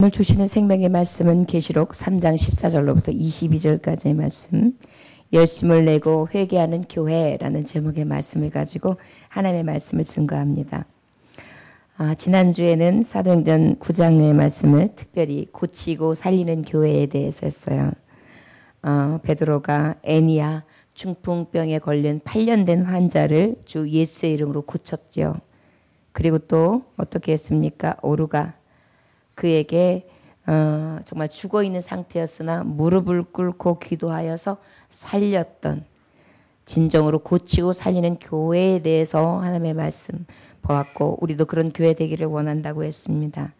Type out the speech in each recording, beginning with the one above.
오늘 주시는 생명의 말씀은 계시록 3장 14절로부터 22절까지의 말씀, 열심을 내고 회개하는 교회라는 제목의 말씀을 가지고 하나님의 말씀을 증거합니다. 지난주에는 사도행전 9장의 말씀을 특별히 고치고 살리는 교회에 대해서 했어요. 베드로가 애니야 중풍병에 걸린 8년 된 환자를 주 예수의 이름으로 고쳤죠. 그리고 또 어떻게 했습니까? 오르가 그에게 정말 죽어있는 상태였으나 무릎을 꿇고 기도하여서 살렸던, 진정으로 고치고 살리는 교회에 대해서 하나님의 말씀 보았고, 우리도 그런 교회 되기를 원한다고 했습니다.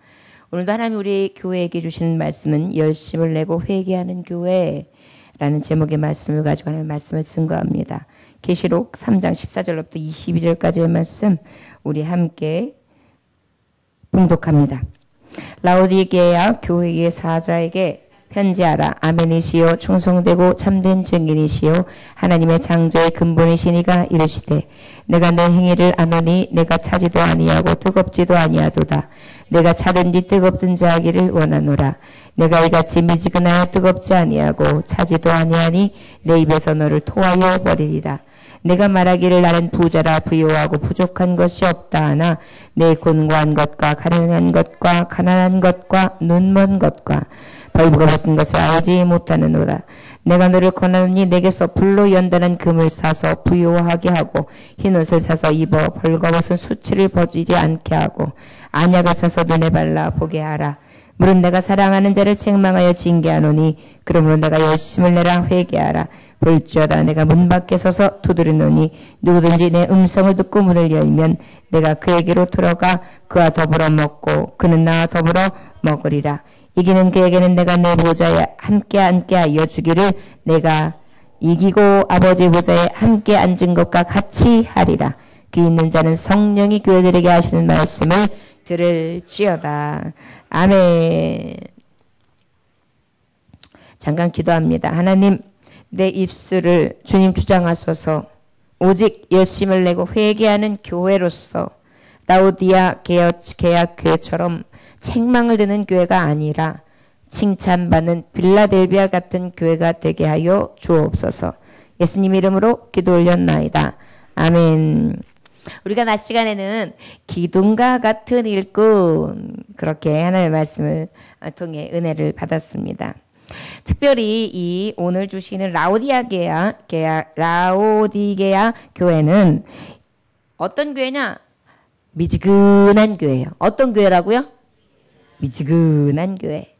오늘도 하나님 우리 교회에게 주시는 말씀은 열심을 내고 회개하는 교회라는 제목의 말씀을 가지고 하나님의 말씀을 증거합니다. 계시록 3장 14절부터 22절까지의 말씀 우리 함께 봉독합니다. 라오디게아 교회의 사자에게 편지하라. 아멘이시요 충성되고 참된 증인이시요 하나님의 창조의 근본이시니가 이르시되, 내가 내 행위를 아노니 내가 차지도 아니하고 뜨겁지도 아니하도다. 내가 차든지 뜨겁든지 하기를 원하노라. 내가 이같이 미지근하여 뜨겁지 아니하고 차지도 아니하니 내 입에서 너를 토하여 버리리라. 내가 말하기를 나는 부자라 부요하고 부족한 것이 없다 하나 내 곤고한 것과 가난한 것과 가난한 것과 눈먼 것과 벌거벗은 것을 알지 못하느노라. 내가 너를 권하노니 내게서 불로 연단한 금을 사서 부요하게 하고 흰옷을 사서 입어 벌거벗은 수치를 벗지 않게 하고 안약을 사서 눈에 발라 보게 하라. 물은 내가 사랑하는 자를 책망하여 징계하노니 그러므로 내가 열심을 내라 회개하라. 볼지어다 내가 문 밖에 서서 두드리노니 누구든지 내 음성을 듣고 문을 열면 내가 그에게로 들어가 그와 더불어 먹고 그는 나와 더불어 먹으리라. 이기는 그에게는 내가 내 보좌에 함께 앉게 하여 주기를 내가 이기고 아버지 보좌에 함께 앉은 것과 같이 하리라. 귀 있는 자는 성령이 교회들에게 하시는 말씀을 들을지어다. 아멘. 잠깐 기도합니다. 하나님, 내 입술을 주님 주장하소서. 오직 열심을 내고 회개하는 교회로서 라오디아 개약교회처럼 책망을 듣는 교회가 아니라 칭찬받는 빌라델비아 같은 교회가 되게 하여 주옵소서. 예수님 이름으로 기도 올렸나이다. 아멘. 우리가 낮 시간에는 기둥과 같은 일꾼, 그렇게 하나님의 말씀을 통해 은혜를 받았습니다. 특별히 이 오늘 주시는 라오디게아 교회는 어떤 교회냐? 미지근한 교회예요. 어떤 교회라고요? 미지근한 교회.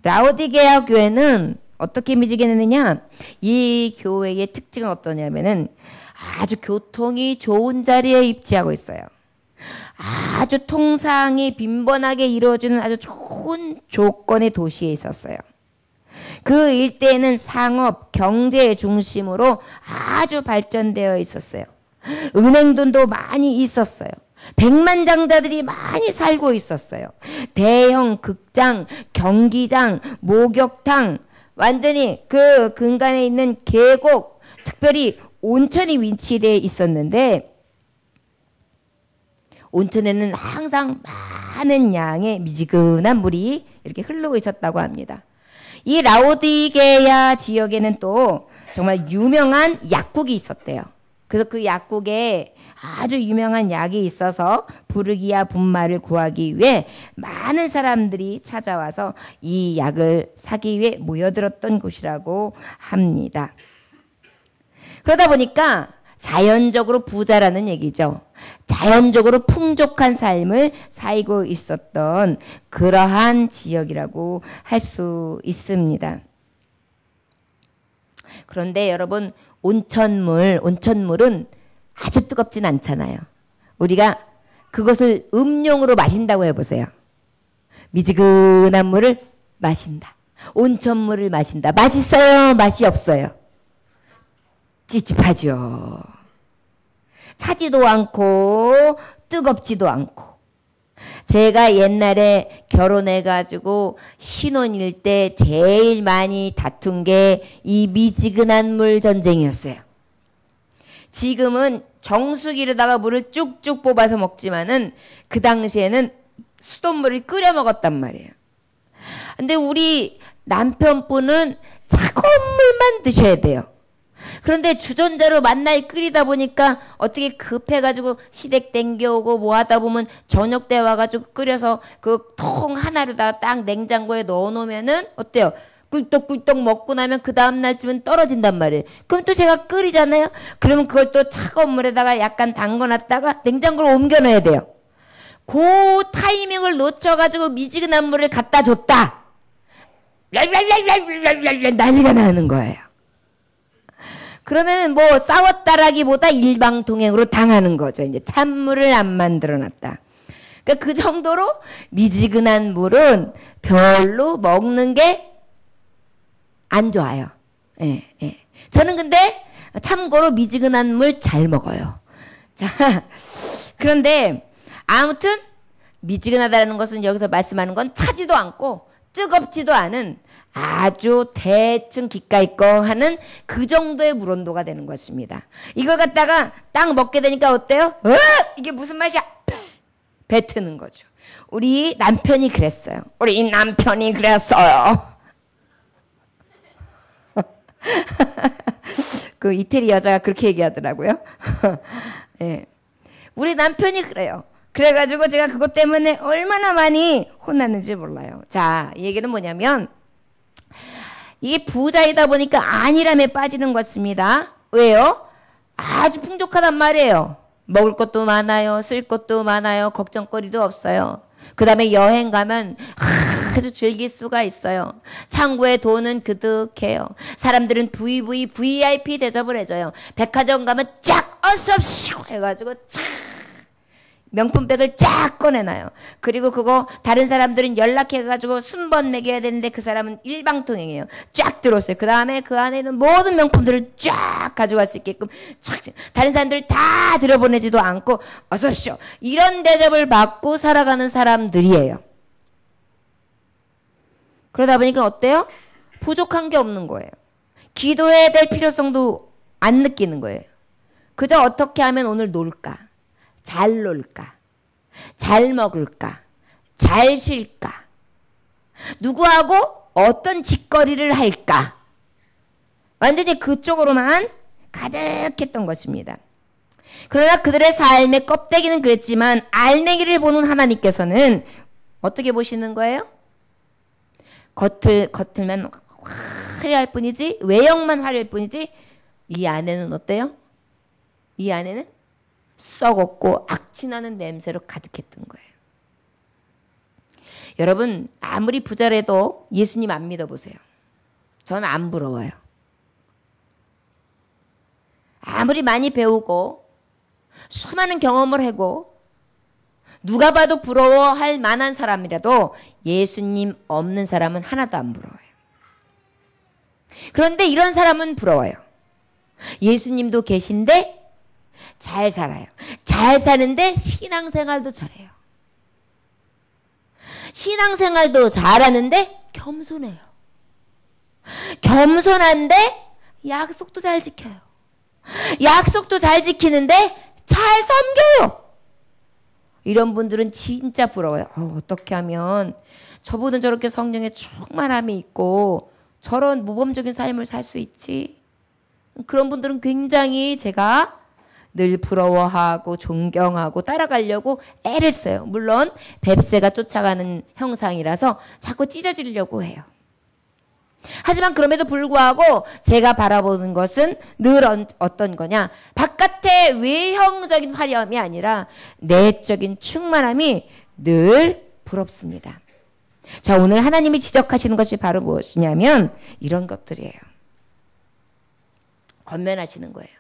라오디게아 교회는 어떻게 미지근했느냐? 이 교회의 특징은 어떠냐면은 아주 교통이 좋은 자리에 입지하고 있어요. 아주 통상이 빈번하게 이루어지는 아주 좋은 조건의 도시에 있었어요. 그 일대에는 상업, 경제 중심으로 아주 발전되어 있었어요. 은행돈도 많이 있었어요. 백만장자들이 많이 살고 있었어요. 대형 극장, 경기장, 목욕탕, 완전히 그 근간에 있는 계곡, 특별히 온천이 위치되어 있었는데, 온천에는 항상 많은 양의 미지근한 물이 이렇게 흐르고 있었다고 합니다. 이 라오디게아 지역에는 또 정말 유명한 약국이 있었대요. 그래서 그 약국에 아주 유명한 약이 있어서 부르기아 분말을 구하기 위해 많은 사람들이 찾아와서 이 약을 사기 위해 모여들었던 곳이라고 합니다. 그러다 보니까 자연적으로 부자라는 얘기죠. 자연적으로 풍족한 삶을 살고 있었던 그러한 지역이라고 할 수 있습니다. 그런데 여러분, 온천물은 아주 뜨겁진 않잖아요. 우리가 그것을 음용으로 마신다고 해보세요. 미지근한 물을 마신다. 온천물을 마신다. 맛있어요? 맛이 없어요? 찝찝하죠. 타지도 않고 뜨겁지도 않고. 제가 옛날에 결혼해가지고 신혼일 때 제일 많이 다툰 게 이 미지근한 물 전쟁이었어요. 지금은 정수기로다가 물을 쭉쭉 뽑아서 먹지만은 그 당시에는 수돗물을 끓여 먹었단 말이에요. 근데 우리 남편분은 차가운 물만 드셔야 돼요. 그런데 주전자로 만날 끓이다 보니까 어떻게 급해가지고 시댁 땡겨오고 뭐 하다 보면 저녁 때 와가지고 끓여서 그 통 하나로다가 딱 냉장고에 넣어놓으면은 어때요? 꿀떡꿀떡 먹고 나면 그 다음날쯤은 떨어진단 말이에요. 그럼 또 제가 끓이잖아요. 그러면 그걸 또 차가운 물에다가 약간 담궈놨다가 냉장고로 옮겨놔야 돼요. 그 타이밍을 놓쳐가지고 미지근한 물을 갖다 줬다. 난리가 나는 거예요. 그러면 뭐 싸웠다라기보다 일방통행으로 당하는 거죠. 이제 찬물을 안 만들어놨다. 그러니까 그 정도로 미지근한 물은 별로 먹는 게 안 좋아요. 예, 예. 저는 근데 참고로 미지근한 물 잘 먹어요. 자, 그런데 아무튼 미지근하다는 것은 여기서 말씀하는 건 차지도 않고 뜨겁지도 않은 아주 대충 기까이 거 하는 그 정도의 물 온도가 되는 것입니다. 이걸 갖다가 딱 먹게 되니까 어때요? 이게 무슨 맛이야? 뱉는 거죠. 우리 남편이 그랬어요. 우리 남편이 그랬어요. 그 이태리 여자가 그렇게 얘기하더라고요. 예. 우리 남편이 그래요. 그래가지고 제가 그것 때문에 얼마나 많이 혼났는지 몰라요. 자, 이 얘기는 뭐냐면 이게 부자이다 보니까 안일함에 빠지는 것입니다. 왜요? 아주 풍족하단 말이에요. 먹을 것도 많아요. 쓸 것도 많아요. 걱정거리도 없어요. 그 다음에 여행 가면 아주 즐길 수가 있어요. 창고에 돈은 그득해요. 사람들은 VIP 대접을 해줘요. 백화점 가면 쫙 어섭시고 해가지고 쫙 명품백을 쫙 꺼내놔요. 그리고 그거 다른 사람들은 연락해가지고 순번 매겨야 되는데 그 사람은 일방통행이에요. 쫙 들어오세요. 그 다음에 그 안에 있는 모든 명품들을 쫙 가져갈 수 있게끔 쫙 다른 사람들 다 들여보내지도 않고 어서 오십시오. 이런 대접을 받고 살아가는 사람들이에요. 그러다 보니까 어때요? 부족한 게 없는 거예요. 기도해야 될 필요성도 안 느끼는 거예요. 그저 어떻게 하면 오늘 놀까? 잘 놀까? 잘 먹을까? 잘 쉴까? 누구하고 어떤 짓거리를 할까? 완전히 그쪽으로만 가득했던 것입니다. 그러나 그들의 삶의 껍데기는 그랬지만 알맹이를 보는 하나님께서는 어떻게 보시는 거예요? 겉을만 화려할 뿐이지 외형만 화려할 뿐이지 이 안에는 어때요? 이 안에는 썩었고 악취나는 냄새로 가득했던 거예요. 여러분 아무리 부자라도 예수님 안 믿어보세요. 저는 안 부러워요. 아무리 많이 배우고 수많은 경험을 하고 누가 봐도 부러워할 만한 사람이라도 예수님 없는 사람은 하나도 안 부러워요. 그런데 이런 사람은 부러워요. 예수님도 계신데 잘 살아요. 잘 사는데 신앙생활도 잘해요. 신앙생활도 잘하는데 겸손해요. 겸손한데 약속도 잘 지켜요. 약속도 잘 지키는데 잘 섬겨요. 이런 분들은 진짜 부러워요. 어떻게 하면 저분은 저렇게 성령의 충만함이 있고 저런 모범적인 삶을 살 수 있지? 그런 분들은 굉장히 제가 늘 부러워하고 존경하고 따라가려고 애를 써요. 물론 뱁새가 쫓아가는 형상이라서 자꾸 찢어지려고 해요. 하지만 그럼에도 불구하고 제가 바라보는 것은 늘 어떤 거냐? 바깥의 외형적인 화려함이 아니라 내적인 충만함이 늘 부럽습니다. 자, 오늘 하나님이 지적하시는 것이 바로 무엇이냐면 이런 것들이에요. 권면하시는 거예요.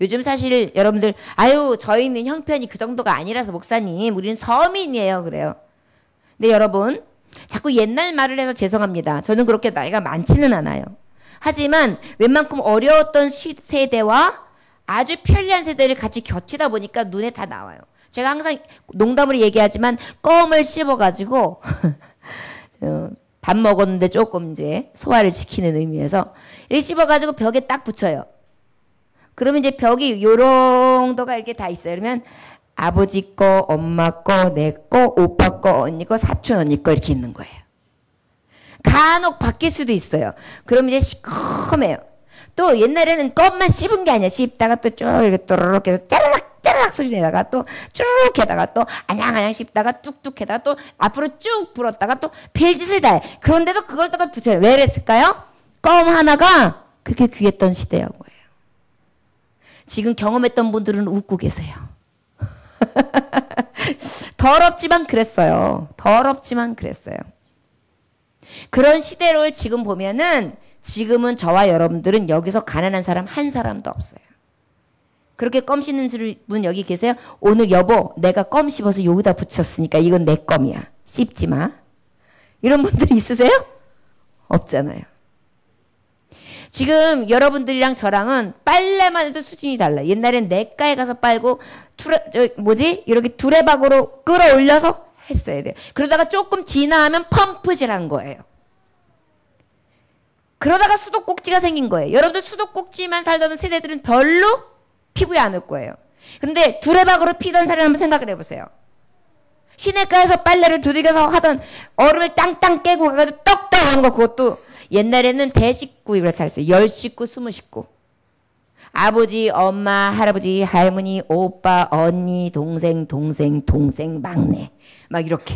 요즘 사실 여러분들 아유 저희는 형편이 그 정도가 아니라서 목사님 우리는 서민이에요 그래요. 근데 여러분 자꾸 옛날 말을 해서 죄송합니다. 저는 그렇게 나이가 많지는 않아요. 하지만 웬만큼 어려웠던 세대와 아주 편리한 세대를 같이 겹치다 보니까 눈에 다 나와요. 제가 항상 농담으로 얘기하지만 껌을 씹어가지고 밥 먹었는데 조금 이제 소화를 시키는 의미에서 이렇게 씹어가지고 벽에 딱 붙여요. 그러면 이제 벽이 요정도가 이렇게 다 있어요. 그러면 아버지 거, 엄마 거, 내 거, 오빠 거, 언니 거, 사촌 언니 거 이렇게 있는 거예요. 간혹 바뀔 수도 있어요. 그럼 이제 시커매요. 또 옛날에는 껌만 씹은 게 아니야. 씹다가 또 쭉 이렇게 또르륵 짜라락 짜라락 소리 내다가 또 쭉 해다가 또 안양안양 씹다가 뚝뚝 해다가 또 앞으로 쭉 불었다가 또 별짓을 다 해. 그런데도 그걸 다가 붙여요. 왜 그랬을까요? 껌 하나가 그렇게 귀했던 시대였고요. 지금 경험했던 분들은 웃고 계세요. 더럽지만 그랬어요. 더럽지만 그랬어요. 그런 시대를 지금 보면은 지금은 저와 여러분들은 여기서 가난한 사람 한 사람도 없어요. 그렇게 껌 씹는 분 여기 계세요? 오늘 여보 내가 껌 씹어서 여기다 붙였으니까 이건 내 껌이야. 씹지 마. 이런 분들이 있으세요? 없잖아요. 지금 여러분들이랑 저랑은 빨래만 해도 수준이 달라요. 옛날엔 냇가에 가서 빨고 이렇게 두레박으로 끌어올려서 했어야 돼요. 그러다가 조금 진화하면 펌프질한 거예요. 그러다가 수도꼭지가 생긴 거예요. 여러분들 수도꼭지만 살던 세대들은 별로 피부에 안 올 거예요. 근데 두레박으로 피던 사람 한번 생각을 해보세요. 시내가에서 빨래를 두들겨서 하던 얼음을 땅땅 깨고 가가지고 떡떡한 거 그것도 옛날에는 대식구 이걸 살았어요. 10식구, 20식구. 아버지, 엄마, 할아버지, 할머니, 오빠, 언니, 동생, 막내. 막 이렇게.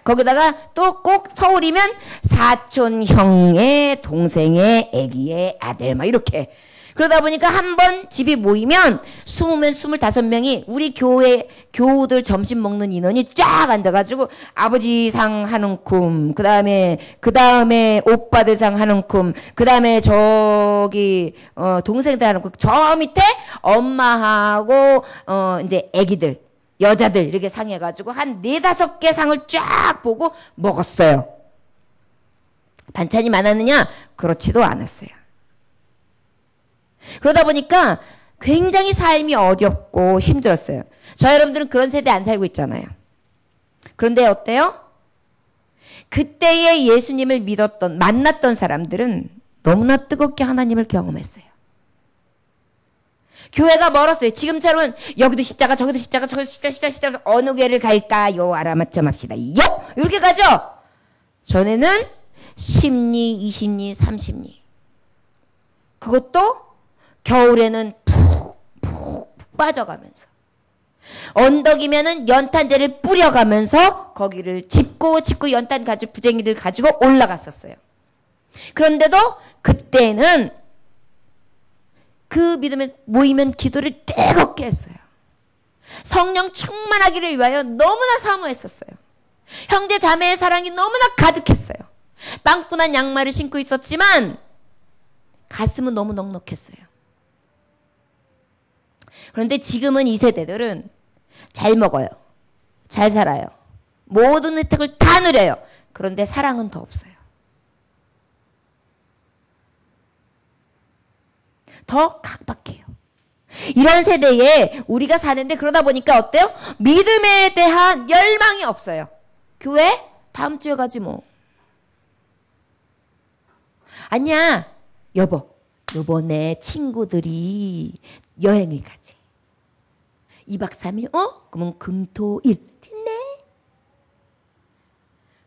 거기다가 또 꼭 서울이면 사촌, 형의, 동생의, 애기의 아들 막 이렇게. 그러다 보니까 한 번 집이 모이면 20명, 25명이 우리 교회 교우들 점심 먹는 인원이 쫙 앉아가지고 아버지상 한 움큼, 그 다음에 오빠들상 한 움큼, 그 다음에 저기 동생들 한 움큼, 저 밑에 엄마하고 이제 애기들, 여자들 이렇게 상해가지고 한 4-5개 상을 쫙 보고 먹었어요. 반찬이 많았느냐? 그렇지도 않았어요. 그러다 보니까 굉장히 삶이 어렵고 힘들었어요. 저 여러분들은 그런 세대에 안 살고 있잖아요. 그런데 어때요? 그때의 예수님을 만났던 사람들은 너무나 뜨겁게 하나님을 경험했어요. 교회가 멀었어요. 지금처럼은 여기도 십자가 저기도 십자가 저기도 십자가 어느 교회를 갈까요? 알아맞점 합시다. 이렇게 가죠. 전에는 10리, 20리, 30리. 그것도 겨울에는 푹 빠져가면서 언덕이면은 연탄재를 뿌려가면서 거기를 짚고 연탄 가지고 부쟁이들 가지고 올라갔었어요. 그런데도 그때는 그 믿음에 모이면 기도를 뜨겁게 했어요. 성령 충만하기를 위하여 너무나 사모했었어요. 형제 자매의 사랑이 너무나 가득했어요. 빵꾸난 양말을 신고 있었지만 가슴은 너무 넉넉했어요. 그런데 지금은 이 세대들은 잘 먹어요. 잘 살아요. 모든 혜택을 다 누려요. 그런데 사랑은 더 없어요. 더 각박해요. 이런 세대에 우리가 사는데 그러다 보니까 어때요? 믿음에 대한 열망이 없어요. 교회? 다음 주에 가지 뭐. 아니야. 여보, 요번에 친구들이 여행을 가지. 2박 3일? 그러면 금, 토, 일. 됐네.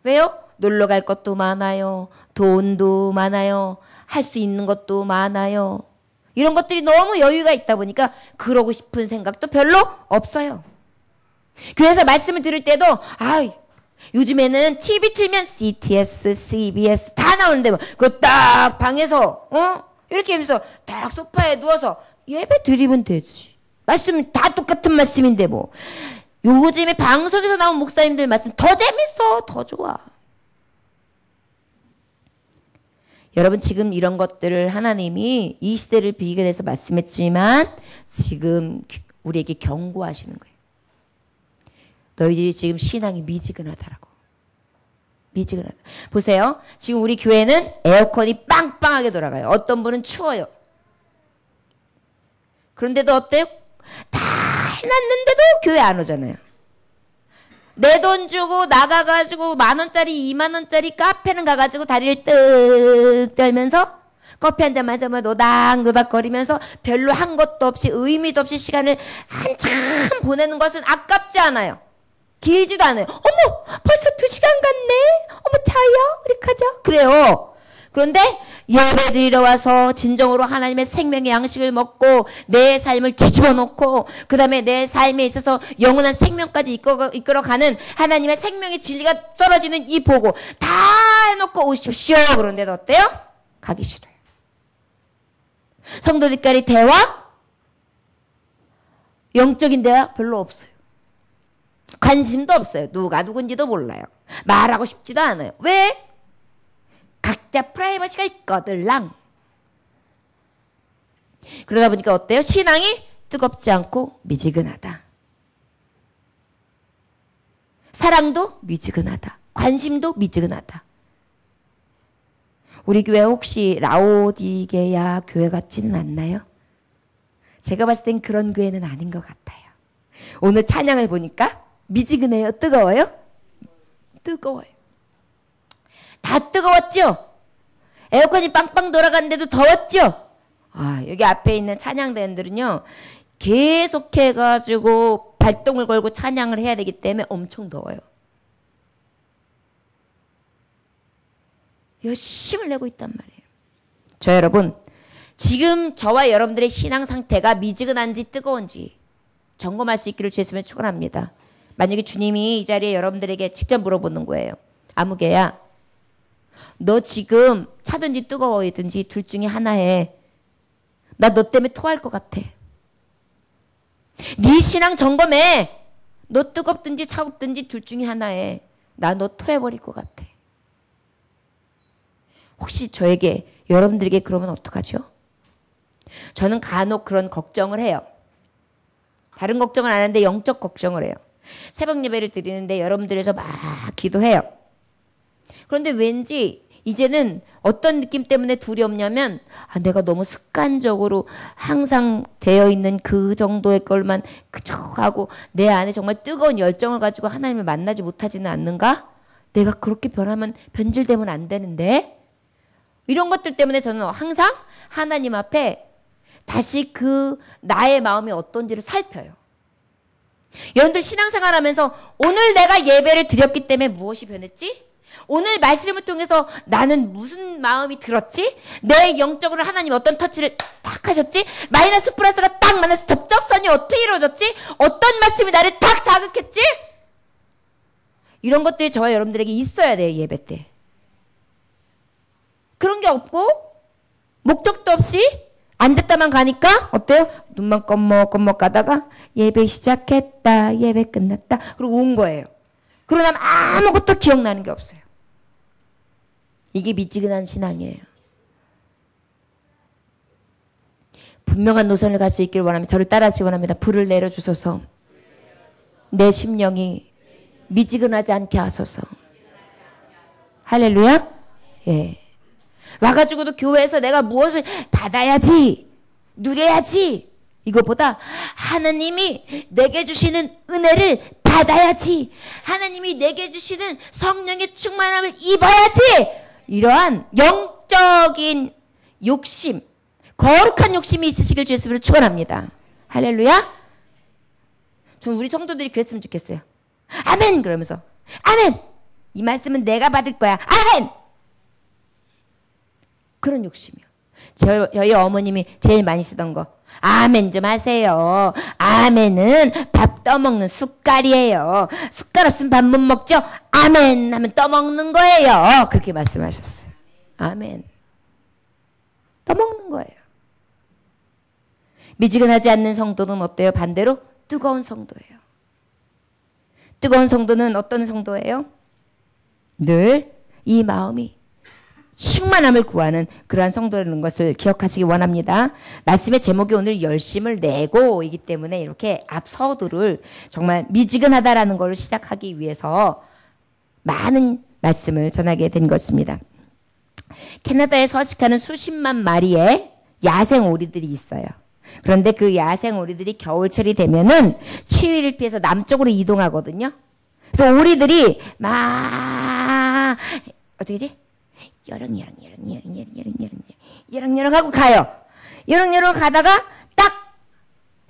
왜요? 놀러 갈 것도 많아요. 돈도 많아요. 할 수 있는 것도 많아요. 이런 것들이 너무 여유가 있다 보니까 그러고 싶은 생각도 별로 없어요. 교회에서 말씀을 들을 때도 요즘에는 TV 틀면 CTS, CBS 다 나오는데 그거 딱 방에서 이렇게 하면서 딱 소파에 누워서 예배 드리면 되지. 말씀은 다 똑같은 말씀인데 뭐. 요즘에 방송에서 나온 목사님들 말씀 더 재밌어. 더 좋아. 여러분 지금 이런 것들을 하나님이 이 시대를 비교해서 말씀했지만 지금 우리에게 경고하시는 거예요. 너희들이 지금 신앙이 미지근하다라고. 미지근하다. 보세요. 지금 우리 교회는 에어컨이 빵빵하게 돌아가요. 어떤 분은 추워요. 그런데도 어때요? 다 해놨는데도 교회 안 오잖아요. 내 돈 주고 나가가지고 10,000원짜리 20,000원짜리 카페는 가가지고 다리를 뜩 떨면서 커피 한 잔 마시면 노닥노닥 거리면서 별로 한 것도 없이 의미도 없이 시간을 한참 보내는 것은 아깝지 않아요. 길지도 않아요. 어머 벌써 2시간 갔네. 어머 자요? 이렇게 하죠. 그래요. 그런데 예배 드리러 와서 진정으로 하나님의 생명의 양식을 먹고 내 삶을 뒤집어 놓고 그 다음에 내 삶에 있어서 영원한 생명까지 이끌어가는 하나님의 생명의 진리가 떨어지는 이 보고 다 해놓고 오십시오. 그런데도 어때요? 가기 싫어요. 성도들끼리 대화? 영적인 대화 별로 없어요. 관심도 없어요. 누가 누군지도 몰라요. 말하고 싶지도 않아요. 왜? 각자 프라이버시가 있거들랑. 그러다 보니까 어때요? 신앙이 뜨겁지 않고 미지근하다. 사랑도 미지근하다. 관심도 미지근하다. 우리 교회 혹시 라오디게야 교회 같지는 않나요? 제가 봤을 땐 그런 교회는 아닌 것 같아요. 오늘 찬양을 보니까 미지근해요? 뜨거워요? 뜨거워요. 다 뜨거웠죠? 에어컨이 빵빵 돌아갔는데도 더웠죠? 아, 여기 앞에 있는 찬양대원들은요, 계속해가지고 발동을 걸고 찬양을 해야 되기 때문에 엄청 더워요. 열심을 내고 있단 말이에요. 저 여러분, 지금 저와 여러분들의 신앙 상태가 미지근한지 뜨거운지 점검할 수 있기를 주 예수님을 축원합니다. 만약에 주님이 이 자리에 여러분들에게 직접 물어보는 거예요. 아무개야, 너 지금 차든지 뜨거워이든지 둘 중에 하나 해. 나 너 때문에 토할 것 같아. 네 신앙 점검해. 너 뜨겁든지 차갑든지 둘 중에 하나 해. 나 너 토해버릴 것 같아. 혹시 저에게 여러분들에게 그러면 어떡하죠? 저는 간혹 그런 걱정을 해요. 다른 걱정은 안 하는데 영적 걱정을 해요. 새벽 예배를 드리는데 여러분들에서 막 기도해요. 그런데 왠지 이제는 어떤 느낌 때문에 둘이 없냐면 내가 너무 습관적으로 항상 되어 있는 그 정도의 걸만 그저 하고 내 안에 정말 뜨거운 열정을 가지고 하나님을 만나지 못하지는 않는가? 내가 그렇게 변질되면 안 되는데? 이런 것들 때문에 저는 항상 하나님 앞에 다시 그 나의 마음이 어떤지를 살펴요. 여러분들 신앙생활 하면서 오늘 내가 예배를 드렸기 때문에 무엇이 변했지? 오늘 말씀을 통해서 나는 무슨 마음이 들었지? 내 영적으로 하나님 어떤 터치를 딱 하셨지? 마이너스 플러스가 딱 만나서 접촉선이 어떻게 이루어졌지? 어떤 말씀이 나를 딱 자극했지? 이런 것들이 저와 여러분들에게 있어야 돼요, 예배 때. 그런 게 없고 목적도 없이 앉았다만 가니까 어때요? 눈만 껌먹껌먹 가다가 예배 시작했다, 예배 끝났다, 그리고 온 거예요. 그러고 나면 아무것도 기억나는 게 없어요. 이게 미지근한 신앙이에요. 분명한 노선을 갈 수 있기를 원합니다. 저를 따라하시기 원합니다. 불을 내려주소서. 내 심령이 미지근하지 않게 하소서. 할렐루야. 예. 와가지고도 교회에서 내가 무엇을 받아야지, 누려야지, 이거보다 하나님이 내게 주시는 은혜를 받아야지, 하나님이 내게 주시는 성령의 충만함을 입어야지, 이러한 영적인 욕심, 거룩한 욕심이 있으시길 주 예수님으로 축원합니다. 할렐루야. 전 우리 성도들이 그랬으면 좋겠어요. 아멘 그러면서 아멘, 이 말씀은 내가 받을 거야. 아멘. 그런 욕심이요. 저희 어머님이 제일 많이 쓰던 거, 아멘 좀 하세요. 아멘은 밥 떠먹는 숟갈이에요. 숟갈 없으면 밥 못 먹죠? 아멘 하면 떠먹는 거예요. 그렇게 말씀하셨어요. 아멘. 떠먹는 거예요. 미지근하지 않는 성도는 어때요? 반대로 뜨거운 성도예요. 뜨거운 성도는 어떤 성도예요? 늘 이 마음이 충만함을 구하는 그러한 성도라는 것을 기억하시기 원합니다. 말씀의 제목이 오늘 열심을 내고이기 때문에 이렇게 앞 서두를 정말 미지근하다라는 걸 시작하기 위해서 많은 말씀을 전하게 된 것입니다. 캐나다에 서식하는 수십만 마리의 야생 오리들이 있어요. 그런데 그 야생 오리들이 겨울철이 되면은 추위를 피해서 남쪽으로 이동하거든요. 그래서 오리들이 막 어떻게 지? 여렁여렁 하고 가요. 여렁여렁 가다가 딱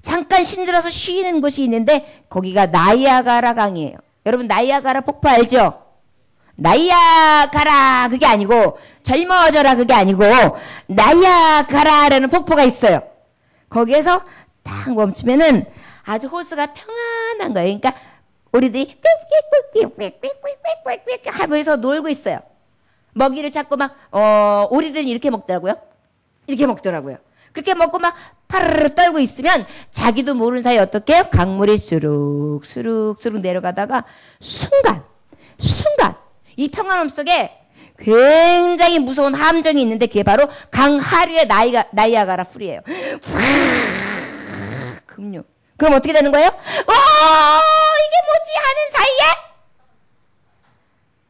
잠깐 신들어서 쉬는 곳이 있는데 거기가 나이아가라 강이에요. 여러분 나이아가라 폭포 알죠? 나이야 가라 그게 아니고 젊어져라 그게 아니고 나이야 가라라는 폭포가 있어요. 거기에서 딱 멈추면은 아주 호수가 평안한 거예요. 그러니까 우리들이 꽥꽥꽥꽥꽥꽥꽥꽥 하고 해서 놀고 있어요. 먹이를 찾고 막 오리들은 이렇게 먹더라고요. 이렇게 먹더라고요. 그렇게 먹고 막 파르르 떨고 있으면 자기도 모르는 사이에 어떻게 해요? 강물이 수룩수룩수룩 내려가다가 순간 이 평안함 속에 굉장히 무서운 함정이 있는데 그게 바로 강하류의 나이아가라 풀이에요. 금요. 그럼 어떻게 되는 거예요? 이게 뭐지 하는 사이에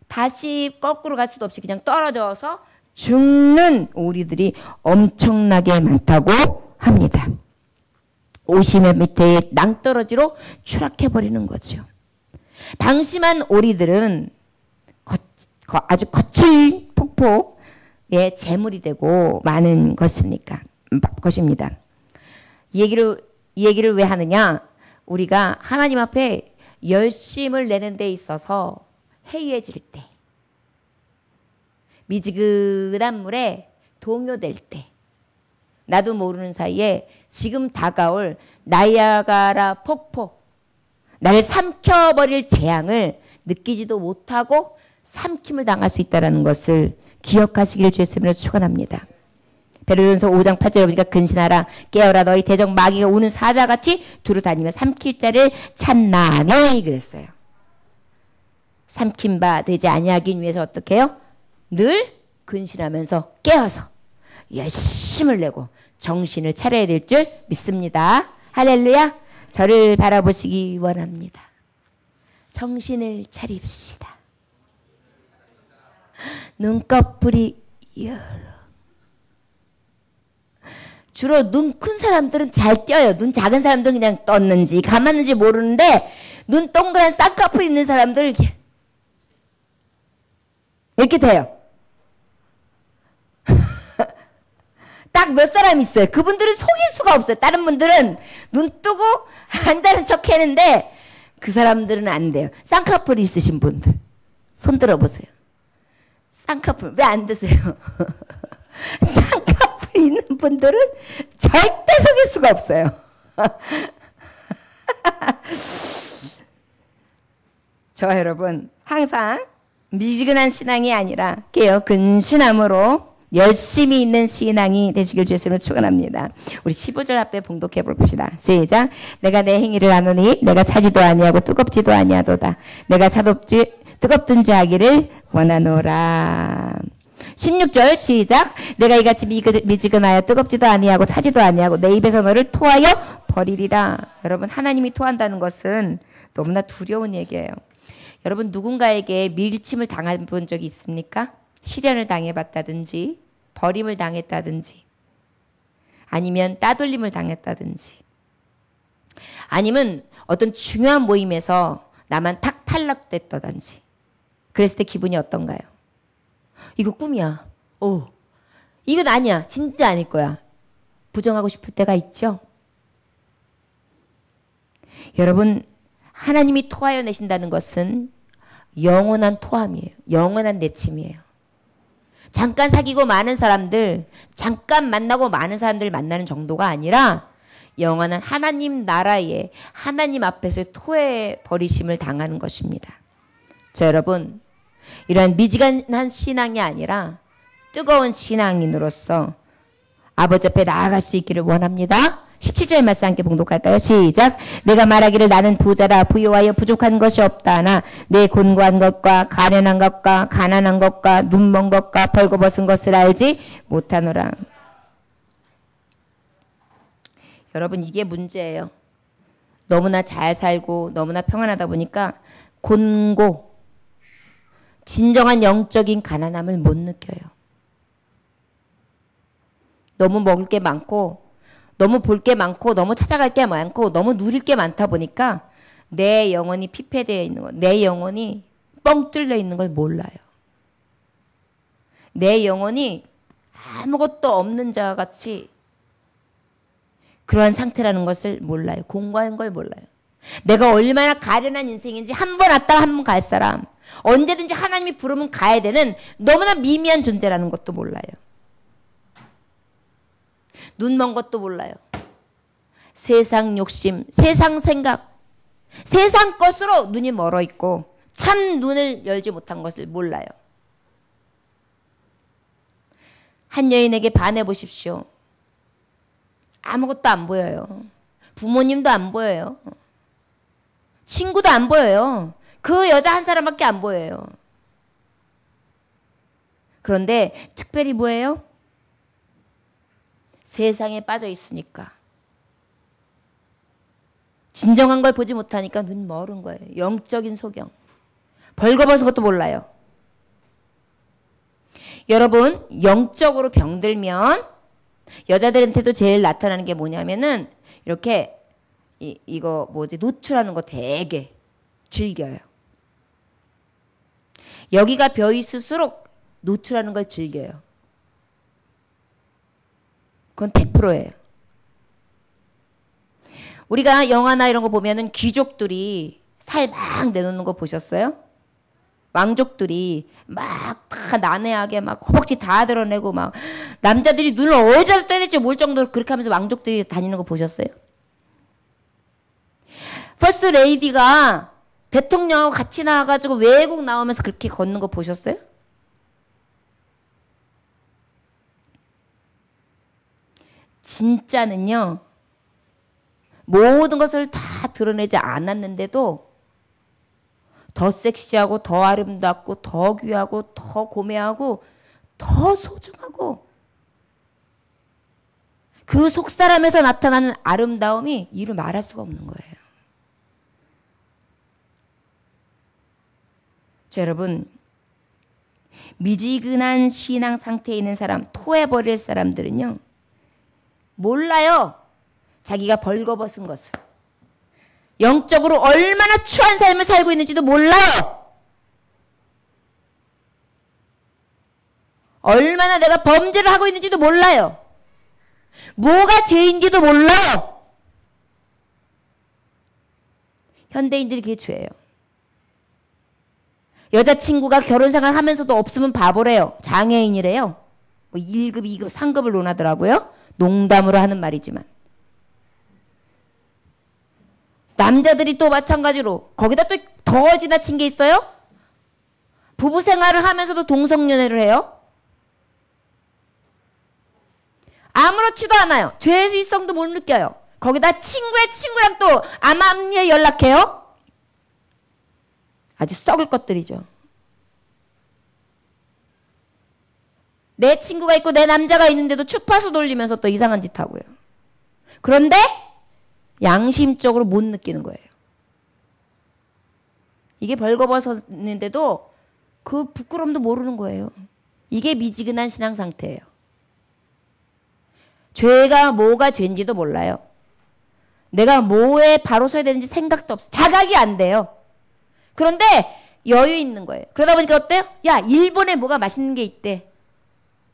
다시 거꾸로 갈 수도 없이 그냥 떨어져서 죽는 오리들이 엄청나게 많다고 합니다. 50몇 미터의 낭떠러지로 추락해버리는 거죠. 방심한 오리들은 아주 거칠 폭포의 재물이 되고 많은 것입니다. 이 얘기를 왜 하느냐? 우리가 하나님 앞에 열심을 내는 데 있어서 해이해질 때, 미지근한 물에 동요될 때, 나도 모르는 사이에 지금 다가올 나이아가라 폭포, 나를 삼켜버릴 재앙을 느끼지도 못하고 삼킴을 당할 수 있다는 것을 기억하시기를 주의 이름으로 축원합니다. 베드로전서 5장 8절에 보니까 근신하라 깨어라 너희 대적 마귀가 우는 사자같이 두루 다니며 삼킬 자를 찾나니 그랬어요. 삼킨 바 되지 아니하기 위해서 어떻게 해요? 늘 근신하면서 깨어서 열심을 내고 정신을 차려야 될 줄 믿습니다. 할렐루야. 저를 바라보시기 원합니다. 정신을 차립시다. 눈꺼풀이 열어. 주로 눈 큰 사람들은 잘 떼어요. 눈 작은 사람들은 그냥 떴는지 감았는지 모르는데 눈 동그란 쌍꺼풀 있는 사람들 이렇게 돼요. 딱 몇 사람 있어요. 그분들은 속일 수가 없어요. 다른 분들은 눈 뜨고 안다는 척 했는데 그 사람들은 안 돼요. 쌍꺼풀이 있으신 분들 손 들어보세요. 쌍꺼풀 왜 안 드세요? 쌍꺼풀 있는 분들은 절대 속일 수가 없어요. 저와 여러분 항상 미지근한 신앙이 아니라 깨어 근신함으로 열심히 있는 신앙이 되시길 주님으로 축원합니다. 우리 15절 앞에 봉독해 봅시다. 시작. 내가 내 행위를 아노니 내가 차지도 아니하고 뜨겁지도 아니하도다. 내가 뜨겁든지 하기를 원하노라. 16절 시작. 내가 이같이 미지근하여 뜨겁지도 아니하고 차지도 아니하고 내 입에서 너를 토하여 버리리라. 여러분 하나님이 토한다는 것은 너무나 두려운 얘기예요. 여러분 누군가에게 밀침을 당해본 적이 있습니까? 시련을 당해봤다든지 버림을 당했다든지 아니면 따돌림을 당했다든지 아니면 어떤 중요한 모임에서 나만 탁 탈락됐다든지 그랬을 때 기분이 어떤가요? 이거 꿈이야. 이건 아니야. 진짜 아닐 거야. 부정하고 싶을 때가 있죠. 여러분 하나님이 토하여 내신다는 것은 영원한 토함이에요. 영원한 내침이에요. 잠깐 사귀고 많은 사람들, 잠깐 만나고 많은 사람들 만나는 정도가 아니라 영원한 하나님 나라에 하나님 앞에서 토해 버리심을 당하는 것입니다. 자, 여러분 이러한 미지근한 신앙이 아니라 뜨거운 신앙인으로서 아버지 앞에 나아갈 수 있기를 원합니다. 17절 말씀 함께 봉독할까요? 시작. 내가 말하기를 나는 부자라 부유하여 부족한 것이 없다나 내 곤고한 것과 가련한 것과 가난한 것과 눈먼 것과 벌거벗은 것을 알지 못하노라. 여러분 이게 문제예요. 너무나 잘 살고 너무나 평안하다 보니까 곤고 진정한 영적인 가난함을 못 느껴요. 너무 먹을 게 많고 너무 볼 게 많고 너무 찾아갈 게 많고 너무 누릴 게 많다 보니까 내 영혼이 피폐되어 있는 것, 내 영혼이 뻥 뚫려 있는 걸 몰라요. 내 영혼이 아무것도 없는 자와 같이 그러한 상태라는 것을 몰라요. 공고한 걸 몰라요. 내가 얼마나 가련한 인생인지 한 번 왔다가 한 번 갈 사람. 언제든지 하나님이 부르면 가야 되는 너무나 미미한 존재라는 것도 몰라요. 눈 먼 것도 몰라요. 세상 욕심, 세상 생각, 세상 것으로 눈이 멀어 있고 참 눈을 열지 못한 것을 몰라요. 한 여인에게 반해 보십시오. 아무것도 안 보여요. 부모님도 안 보여요. 친구도 안 보여요. 그 여자 한 사람밖에 안 보여요. 그런데 특별히 뭐예요? 세상에 빠져 있으니까. 진정한 걸 보지 못하니까 눈 멀은 거예요. 영적인 소경. 벌거벗은 것도 몰라요. 여러분, 영적으로 병들면 여자들한테도 제일 나타나는 게 뭐냐면은 이렇게 이거 뭐지 노출하는 거 되게 즐겨요. 여기가 벼 있을수록 노출하는 걸 즐겨요. 그건 100%예요. 우리가 영화나 이런 거 보면은 귀족들이 살 막 내놓는 거 보셨어요? 왕족들이 막 다 난해하게 막 허벅지 다 드러내고 막 남자들이 눈을 어디다 떼야 될지 모를 정도로 그렇게 하면서 왕족들이 다니는 거 보셨어요? 퍼스트 레이디가 대통령하고 같이 나와가지고 외국 나오면서 그렇게 걷는 거 보셨어요? 진짜는요. 모든 것을 다 드러내지 않았는데도 더 섹시하고 더 아름답고 더 귀하고 더 고매하고 더 소중하고 그 속사람에서 나타나는 아름다움이 이루 말할 수가 없는 거예요. 자, 여러분, 미지근한 신앙 상태에 있는 사람, 토해버릴 사람들은요, 몰라요. 자기가 벌거벗은 것을. 영적으로 얼마나 추한 삶을 살고 있는지도 몰라요. 얼마나 내가 범죄를 하고 있는지도 몰라요. 뭐가 죄인지도 몰라요. 현대인들이 그게 죄예요. 여자친구가 결혼생활 하면서도 없으면 바보래요. 장애인이래요. 뭐 1급, 2급, 3급을 논하더라고요. 농담으로 하는 말이지만. 남자들이 또 마찬가지로 거기다 또 더 지나친 게 있어요. 부부 생활을 하면서도 동성연애를 해요. 아무렇지도 않아요. 죄의성도 못 느껴요. 거기다 친구의 친구랑 또 암암리에 연락해요. 아주 썩을 것들이죠. 내 친구가 있고 내 남자가 있는데도 주파수 돌리면서 또 이상한 짓 하고요. 그런데 양심적으로 못 느끼는 거예요. 이게 벌거벗었는데도 그 부끄럼도 모르는 거예요. 이게 미지근한 신앙 상태예요. 죄가 뭐가 죄인지도 몰라요. 내가 뭐에 바로 서야 되는지 생각도 없어. 자각이 안 돼요. 그런데 여유 있는 거예요. 그러다 보니까 어때요? 야, 일본에 뭐가 맛있는 게 있대.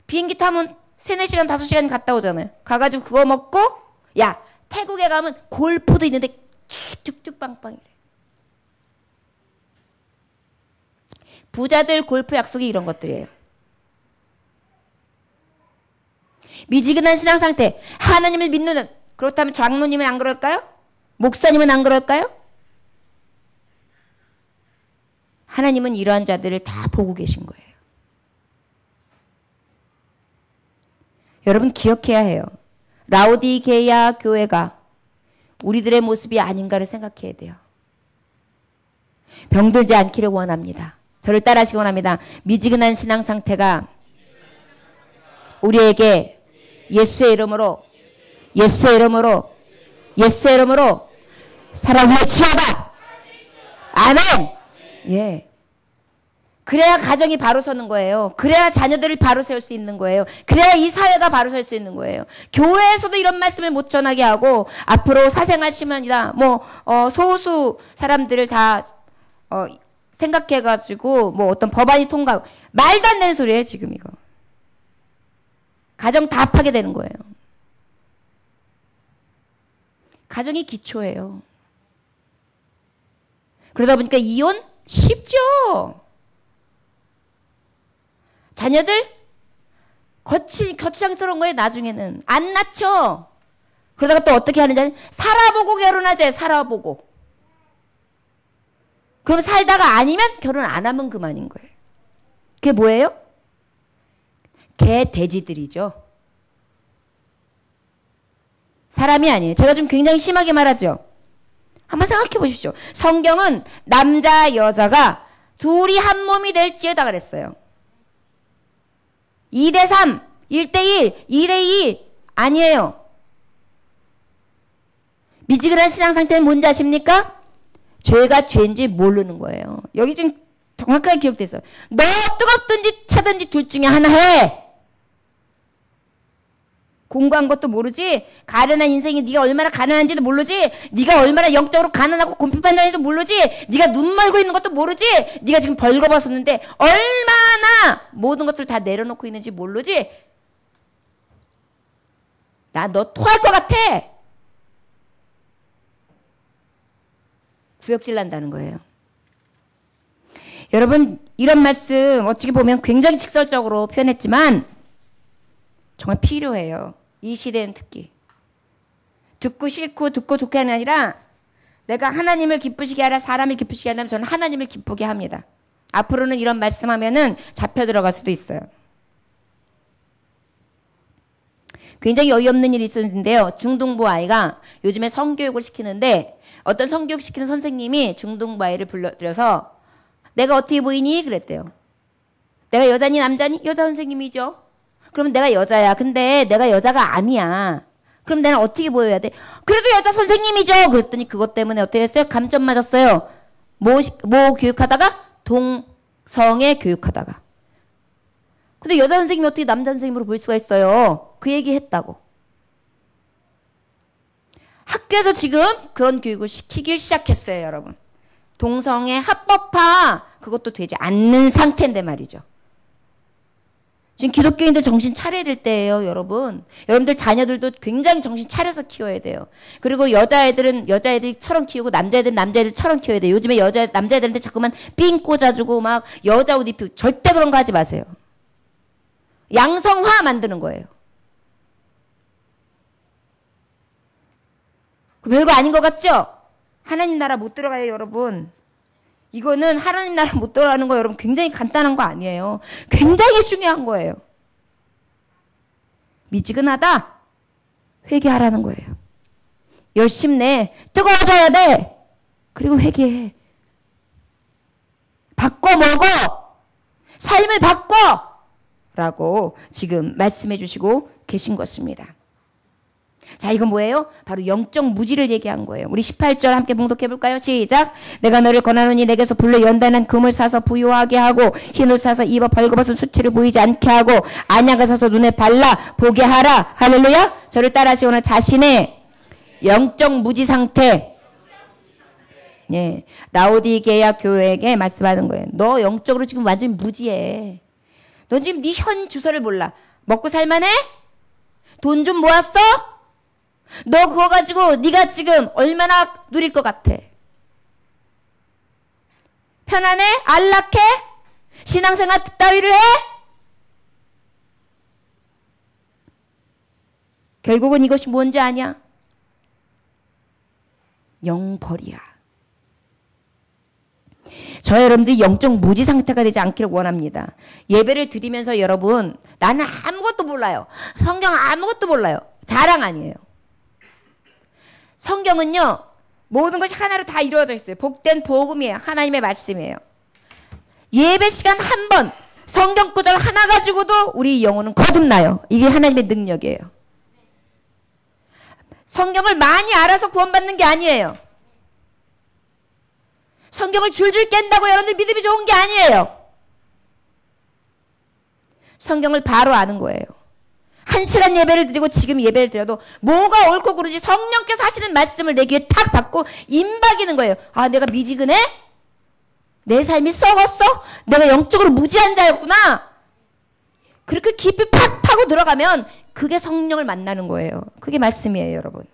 비행기 타면 3, 4시간, 5시간 갔다 오잖아요. 가가지고 그거 먹고, 야, 태국에 가면 골프도 있는데 쭉쭉 빵빵이래. 부자들 골프 약속이 이런 것들이에요. 미지근한 신앙 상태. 하나님을 믿는, 그렇다면 장로님은 안 그럴까요? 목사님은 안 그럴까요? 하나님은 이러한 자들을 다 보고 계신 거예요. 여러분 기억해야 해요. 라오디게야 교회가 우리들의 모습이 아닌가를 생각해야 돼요. 병들지 않기를 원합니다. 저를 따라하시기 원합니다. 미지근한 신앙 상태가 우리에게 예수의 이름으로 예수의 이름으로 예수의 이름으로 사라질지어다. 아멘. 예. 그래야 가정이 바로 서는 거예요. 그래야 자녀들을 바로 세울 수 있는 거예요. 그래야 이 사회가 바로 설 수 있는 거예요. 교회에서도 이런 말씀을 못 전하게 하고 앞으로 사생활시민이다. 소수 사람들을 다 생각해가지고 어떤 법안이 통과하고 말도 안 되는 소리예요. 지금 이거. 가정 다 파괴되는 거예요. 가정이 기초예요. 그러다 보니까 이혼 쉽죠. 자녀들 거치장스러운 거예요. 나중에는 안 낳죠. 그러다가 또 어떻게 하는지 살아보고 결혼하자. 살아보고. 그럼 살다가 아니면 결혼 안 하면 그만인 거예요. 그게 뭐예요? 개, 돼지들이죠. 사람이 아니에요. 제가 좀 굉장히 심하게 말하죠. 한번 생각해 보십시오. 성경은 남자, 여자가 둘이 한 몸이 될지어다 그랬어요. 2대3, 1대1, 2대2 아니에요. 미지근한 신앙 상태는 뭔지 아십니까? 죄가 죄인지 모르는 거예요. 여기 지금 정확하게 기록되어 있어요. 너 뜨겁든지 차든지 둘 중에 하나 해. 공부한 것도 모르지. 가련한 인생이 네가 얼마나 가난한지도 모르지. 네가 얼마나 영적으로 가난하고 곰핍한다는지도 모르지. 네가 눈 멀고 있는 것도 모르지. 네가 지금 벌거벗었는데 얼마나 모든 것을 다 내려놓고 있는지 모르지. 나 너 토할 것 같아. 구역질 난다는 거예요. 여러분 이런 말씀 어떻게 보면 굉장히 직설적으로 표현했지만 정말 필요해요. 이 시대는 특히. 듣고 싫고 듣고 좋게 하는 게 아니라 내가 하나님을 기쁘시게 하라 사람을 기쁘시게 하려면 저는 하나님을 기쁘게 합니다. 앞으로는 이런 말씀하면은 잡혀 들어갈 수도 있어요. 굉장히 어이없는 일이 있었는데요. 중등부 아이가 요즘에 성교육을 시키는데 어떤 성교육 시키는 선생님이 중등부 아이를 불러들여서 내가 어떻게 보이니? 그랬대요. 내가 여자니 남자니? 여자 선생님이죠. 그럼 내가 여자야. 근데 내가 여자가 아니야. 그럼 내가 어떻게 보여야 돼? 그래도 여자 선생님이죠. 그랬더니 그것 때문에 어떻게 했어요? 감점 맞았어요. 뭐 교육하다가? 동성애 교육하다가. 근데 여자 선생님이 어떻게 남자 선생님으로 볼 수가 있어요? 그 얘기 했다고. 학교에서 지금 그런 교육을 시키기 시작했어요, 여러분. 동성애 합법화 그것도 되지 않는 상태인데 말이죠. 지금 기독교인들 정신 차려야 될 때예요, 여러분. 여러분들 자녀들도 굉장히 정신 차려서 키워야 돼요. 그리고 여자애들은 여자애들처럼 키우고 남자애들은 남자애들처럼 키워야 돼요. 요즘에 남자애들한테 자꾸만 삥 꽂아주고 막 여자 옷 입히고 절대 그런 거 하지 마세요. 양성화 만드는 거예요. 별거 아닌 것 같죠? 하나님 나라 못 들어가요, 여러분. 이거는 하나님 나라 못 들어가는 거 여러분 굉장히 간단한 거 아니에요. 굉장히 중요한 거예요. 미지근하다? 회개하라는 거예요. 열심히 내. 뜨거워져야 돼. 그리고 회개해. 바꿔 먹어. 삶을 바꿔. 라고 지금 말씀해 주시고 계신 것입니다. 자, 이건 뭐예요? 바로 영적 무지를 얘기한 거예요. 우리 18절 함께 봉독해 볼까요? 시작. 내가 너를 권하노니 내게서 불로 연단한 금을 사서 부유하게 하고 흰옷 사서 입어 벌거벗은 수치를 보이지 않게 하고 안약을 사서 눈에 발라 보게 하라. 할렐루야. 저를 따라하시오나 자신의 영적 무지 상태. 예, 라오디게아 교회에게 말씀하는 거예요. 너 영적으로 지금 완전 무지해. 너 지금 네 현 주소를 몰라. 먹고 살만해? 돈 좀 모았어? 너 그거 가지고 네가 지금 얼마나 누릴 것 같아? 편안해? 안락해? 신앙생활 따위를 해? 결국은 이것이 뭔지 아냐? 영벌이야. 저 여러분들이 영적 무지 상태가 되지 않기를 원합니다. 예배를 드리면서 여러분 나는 아무것도 몰라요. 성경 아무것도 몰라요. 자랑 아니에요. 성경은요. 모든 것이 하나로 다 이루어져 있어요. 복된 복음이에요. 하나님의 말씀이에요. 예배 시간 한 번 성경 구절 하나 가지고도 우리 영혼은 거듭나요. 이게 하나님의 능력이에요. 성경을 많이 알아서 구원받는 게 아니에요. 성경을 줄줄 깬다고 여러분들 믿음이 좋은 게 아니에요. 성경을 바로 아는 거예요. 1시간 예배를 드리고 지금 예배를 드려도 뭐가 옳고 그르지 성령께서 하시는 말씀을 내 귀에 탁 받고 임박이는 거예요. 아, 내가 미지근해? 내 삶이 썩었어? 내가 영적으로 무지한 자였구나? 그렇게 깊이 팍 타고 들어가면 그게 성령을 만나는 거예요. 그게 말씀이에요, 여러분.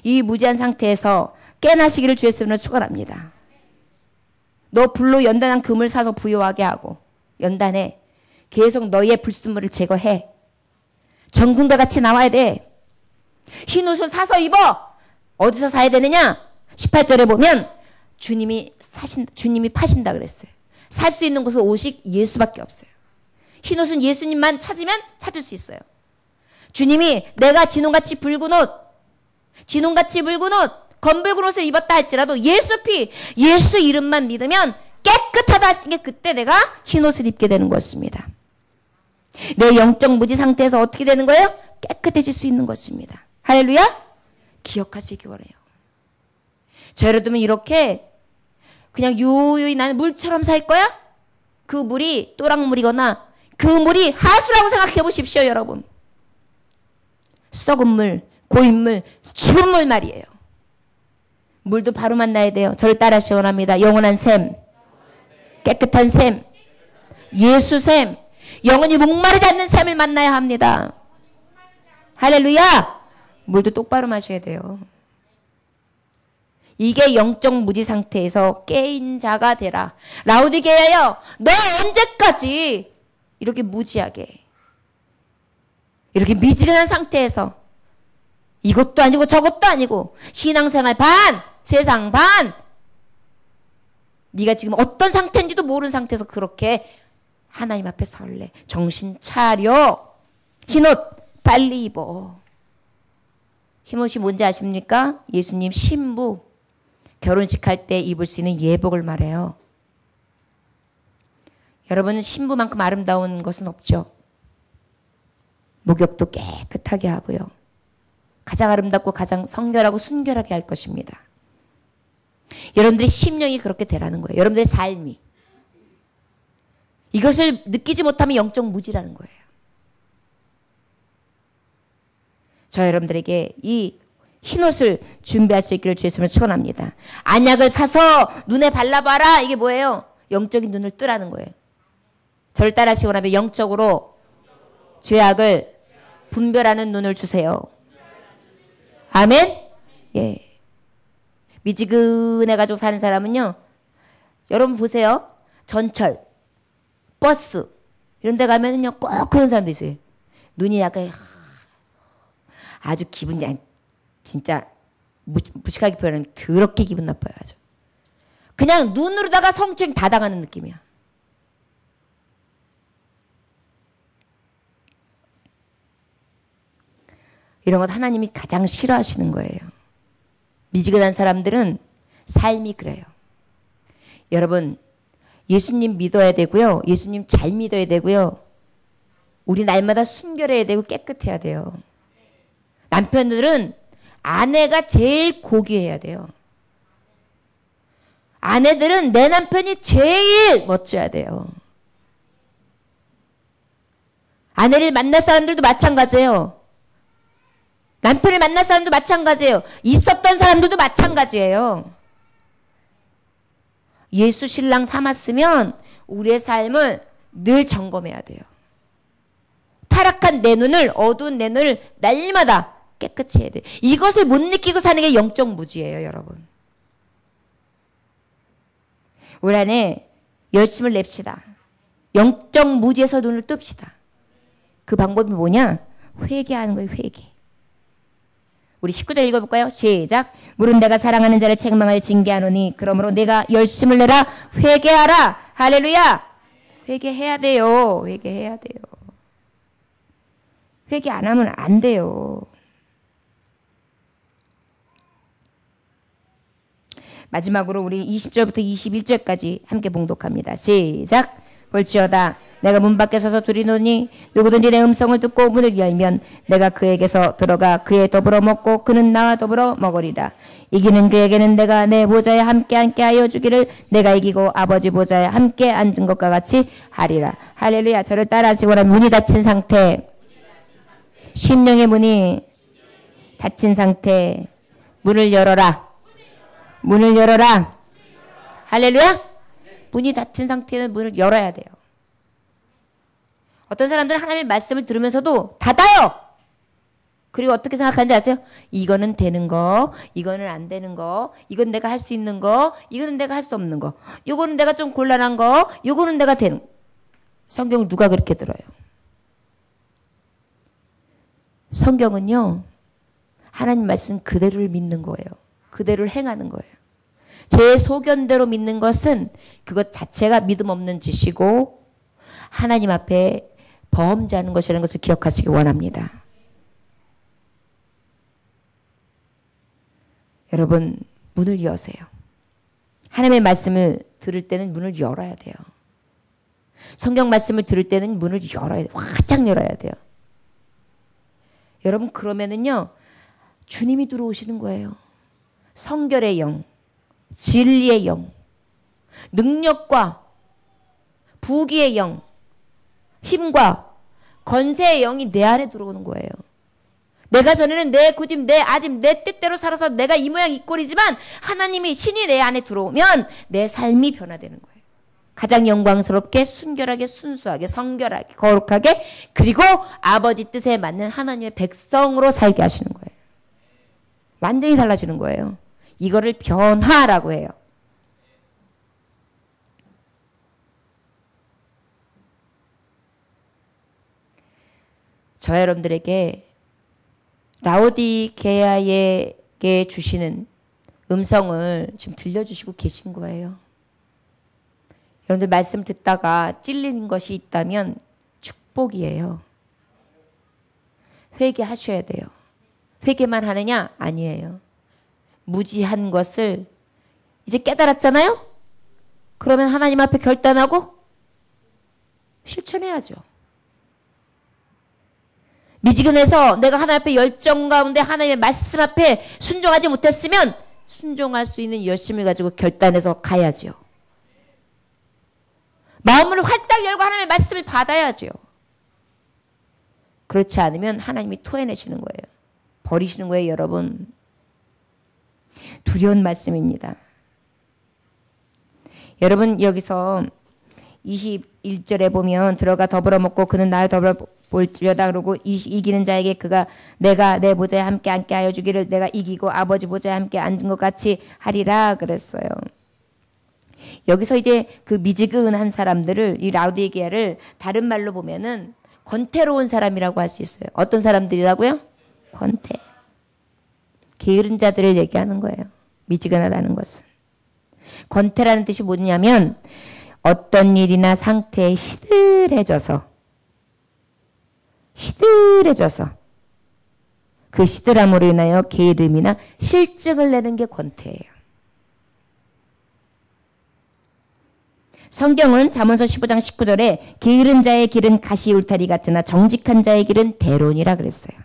이 무지한 상태에서 깨나시기를 주의 이름으로 축원합니다. 너 불로 연단한 금을 사서 부요하게 하고 연단해. 계속 너의 불순물을 제거해. 정금과 같이 나와야 돼. 흰옷을 사서 입어. 어디서 사야 되느냐? 18절에 보면 주님이 파신다 그랬어요. 살 수 있는 곳은 오직 예수밖에 없어요. 흰옷은 예수님만 찾으면 찾을 수 있어요. 주님이 내가 진홍같이 붉은 옷, 검붉은 옷을 입었다 할지라도 예수 피, 예수 이름만 믿으면 깨끗하다 하시는 게 그때 내가 흰옷을 입게 되는 것입니다. 내 영적 무지 상태에서 어떻게 되는 거예요? 깨끗해질 수 있는 것입니다. 할렐루야? 기억하시기 바라요. 자, 예를 들면 이렇게 그냥 유유히 나는 물처럼 살 거야? 그 물이 또랑물이거나 그 물이 하수라고 생각해 보십시오, 여러분. 썩은 물, 고인물, 죽은 물 말이에요. 물도 바로 만나야 돼요. 저를 따라 시원합니다. 영원한 샘, 깨끗한 샘, 예수 샘, 영원히 목마르지 않는 샘을 만나야 합니다. 할렐루야! 물도 똑바로 마셔야 돼요. 이게 영적 무지 상태에서 깨인 자가 되라. 라오디게아여, 너 언제까지 이렇게 무지하게, 이렇게 미지근한 상태에서 이것도 아니고 저것도 아니고 신앙생활 반, 세상 반, 네가 지금 어떤 상태인지도 모르는 상태에서 그렇게 하나님 앞에 설래. 정신 차려. 흰옷 빨리 입어. 흰옷이 뭔지 아십니까? 예수님 신부 결혼식 할 때 입을 수 있는 예복을 말해요. 여러분은 신부만큼 아름다운 것은 없죠. 목욕도 깨끗하게 하고요. 가장 아름답고 가장 성결하고 순결하게 할 것입니다. 여러분들의 심령이 그렇게 되라는 거예요. 여러분들의 삶이. 이것을 느끼지 못하면 영적 무지라는 거예요. 저 여러분들에게 이 흰옷을 준비할 수 있기를 주의 이름으로 축원합니다. 안약을 사서 눈에 발라봐라. 이게 뭐예요? 영적인 눈을 뜨라는 거예요. 저를 따라하시기 원하면 영적으로 죄악을 분별하는 눈을 주세요. 아멘? 예. 미지근해가지고 사는 사람은요, 여러분 보세요. 전철, 버스, 이런 데 가면은요, 꼭 그런 사람도 있어요. 눈이 약간, 아주 기분이, 진짜, 무식하게 표현하면 더럽게 기분 나빠요, 아주. 그냥 눈으로다가 성추행 다 당하는 느낌이야. 이런 것 하나님이 가장 싫어하시는 거예요. 미지근한 사람들은 삶이 그래요. 여러분, 예수님 믿어야 되고요. 예수님 잘 믿어야 되고요. 우리 날마다 순결해야 되고 깨끗해야 돼요. 남편들은 아내가 제일 고귀해야 돼요. 아내들은 내 남편이 제일 멋져야 돼요. 아내를 만날 사람들도 마찬가지예요. 남편을 만날 사람도 마찬가지예요. 있었던 사람들도 마찬가지예요. 예수 신랑 삼았으면 우리의 삶을 늘 점검해야 돼요. 타락한 내 눈을, 어두운 내 눈을 날마다 깨끗이 해야 돼요. 이것을 못 느끼고 사는 게 영적 무지예요, 여러분. 올 한해 열심을 냅시다. 영적 무지에서 눈을 뜹시다. 그 방법이 뭐냐? 회개하는 거예요, 회개. 우리 19절 읽어볼까요? 시작. 물은 내가 사랑하는 자를 책망하여 징계하노니 그러므로 내가 열심을 내라. 회개하라. 할렐루야. 회개해야 돼요. 회개해야 돼요. 회개 안 하면 안 돼요. 마지막으로 우리 20절부터 21절까지 함께 봉독합니다. 시작. 볼지어다 내가 문 밖에 서서 두리노니 누구든지 내 음성을 듣고 문을 열면 내가 그에게서 들어가 그에 더불어 먹고 그는 나와 더불어 먹으리라. 이기는 그에게는 내가 내 보좌에 함께 하여 주기를 내가 이기고 아버지 보좌에 함께 앉은 것과 같이 하리라. 할렐루야. 저를 따라하시고 난 문이 닫힌 상태, 심령의 문이 닫힌 상태, 문을 열어라. 문을 열어라. 할렐루야. 문이 닫힌 상태는 문을 열어야 돼요. 어떤 사람들은 하나님의 말씀을 들으면서도 닫아요. 그리고 어떻게 생각하는지 아세요? 이거는 되는 거, 이거는 안 되는 거, 이건 내가 할 수 있는 거, 이거는 내가 할 수 없는 거, 요거는 내가 좀 곤란한 거, 요거는 내가 되는 거. 성경을 누가 그렇게 들어요? 성경은요, 하나님 말씀 그대로를 믿는 거예요. 그대로를 행하는 거예요. 제 소견대로 믿는 것은 그것 자체가 믿음 없는 짓이고 하나님 앞에 범죄하는 것이라는 것을 기억하시기 원합니다. 여러분, 문을 여세요. 하나님의 말씀을 들을 때는 문을 열어야 돼요. 성경 말씀을 들을 때는 문을 열어야 돼요. 활짝 열어야 돼요. 여러분, 그러면은요, 주님이 들어오시는 거예요. 성결의 영, 진리의 영, 능력과 부귀의 영, 힘과 건세의 영이 내 안에 들어오는 거예요. 내가 전에는 내 고집, 내 아집, 내 뜻대로 살아서 내가 이 모양 이 꼴이지만 하나님이 신이 내 안에 들어오면 내 삶이 변화되는 거예요. 가장 영광스럽게, 순결하게, 순수하게, 성결하게, 거룩하게, 그리고 아버지 뜻에 맞는 하나님의 백성으로 살게 하시는 거예요. 완전히 달라지는 거예요. 이거를 변화라고 해요. 저와 여러분들에게 라오디게아에게 주시는 음성을 지금 들려주시고 계신 거예요. 여러분들 말씀 듣다가 찔리는 것이 있다면 축복이에요. 회개하셔야 돼요. 회개만 하느냐? 아니에요. 무지한 것을 이제 깨달았잖아요? 그러면 하나님 앞에 결단하고 실천해야죠. 미지근해서 내가 하나님 앞에 열정 가운데 하나님의 말씀 앞에 순종하지 못했으면 순종할 수 있는 열심을 가지고 결단해서 가야죠. 마음을 활짝 열고 하나님의 말씀을 받아야죠. 그렇지 않으면 하나님이 토해내시는 거예요. 버리시는 거예요, 여러분. 두려운 말씀입니다. 여러분, 여기서 21절에 보면 들어가 더불어 먹고 그는 나를 더불어 볼려다 그러고 이기는 자에게 그가 내가 내 보좌에 함께 앉게 하여 주기를 내가 이기고 아버지 보좌에 함께 앉은 것 같이 하리라 그랬어요. 여기서 이제 그 미지근한 사람들을, 이 라오디게아를 다른 말로 보면은 권태로운 사람이라고 할 수 있어요. 어떤 사람들이라고요? 권태. 게으른 자들을 얘기하는 거예요. 미지근하다는 것은. 권태라는 뜻이 뭐냐면 어떤 일이나 상태에 시들해져서 그 시들함으로 인하여 게으름이나 실증을 내는 게 권태예요. 성경은 잠언서 15장 19절에 게으른 자의 길은 가시 울타리 같으나 정직한 자의 길은 대론이라 그랬어요.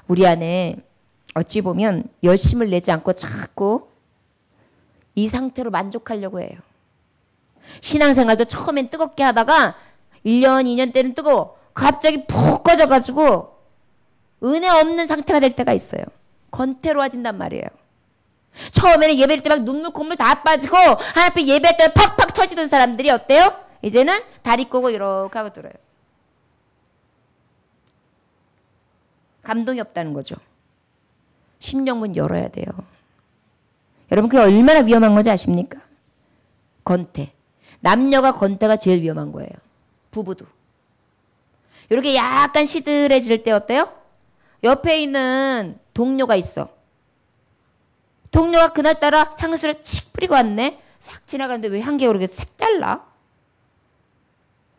우리 안에 어찌 보면 열심을 내지 않고 자꾸 이 상태로 만족하려고 해요. 신앙생활도 처음엔 뜨겁게 하다가 1년, 2년 때는 뜨거워. 갑자기 푹 꺼져가지고 은혜 없는 상태가 될 때가 있어요. 권태로워진단 말이에요. 처음에는 예배할 때 막 눈물 콧물 다 빠지고 하나님 앞에 예배할 때 팍팍 터지던 사람들이 어때요? 이제는 다리 꼬고 이렇게 하고 들어요. 감동이 없다는 거죠. 심령문 열어야 돼요. 여러분, 그게 얼마나 위험한 건지 아십니까? 권태. 남녀가 권태가 제일 위험한 거예요. 부부도. 이렇게 약간 시들해질 때 어때요? 옆에 있는 동료가 있어. 동료가 그날따라 향수를 칙 뿌리고 왔네. 싹 지나가는데 왜 향기가 그렇게 색달라?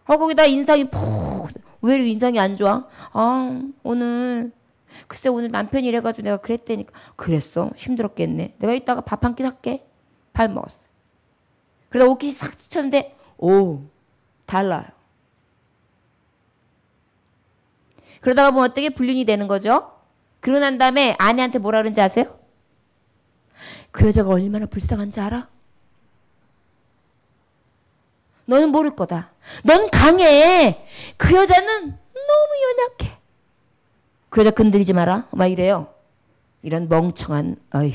거기다 인상이 왜 인상이 안 좋아? 오늘 글쎄 오늘 남편이 이래가지고 내가 그랬다니까. 그랬어? 힘들었겠네. 내가 이따가 밥 한 끼 살게. 밥 먹었어. 그러다 옷깃이 싹 스쳤는데 달라요. 그러다가 보면 어떻게 불륜이 되는 거죠? 그러고 난 다음에 아내한테 뭐라 그러는지 아세요? 그 여자가 얼마나 불쌍한지 알아? 너는 모를 거다. 넌 강해. 그 여자는 너무 연약해. 그 여자 건드리지 마라. 막 이래요. 이런 멍청한, 어휴.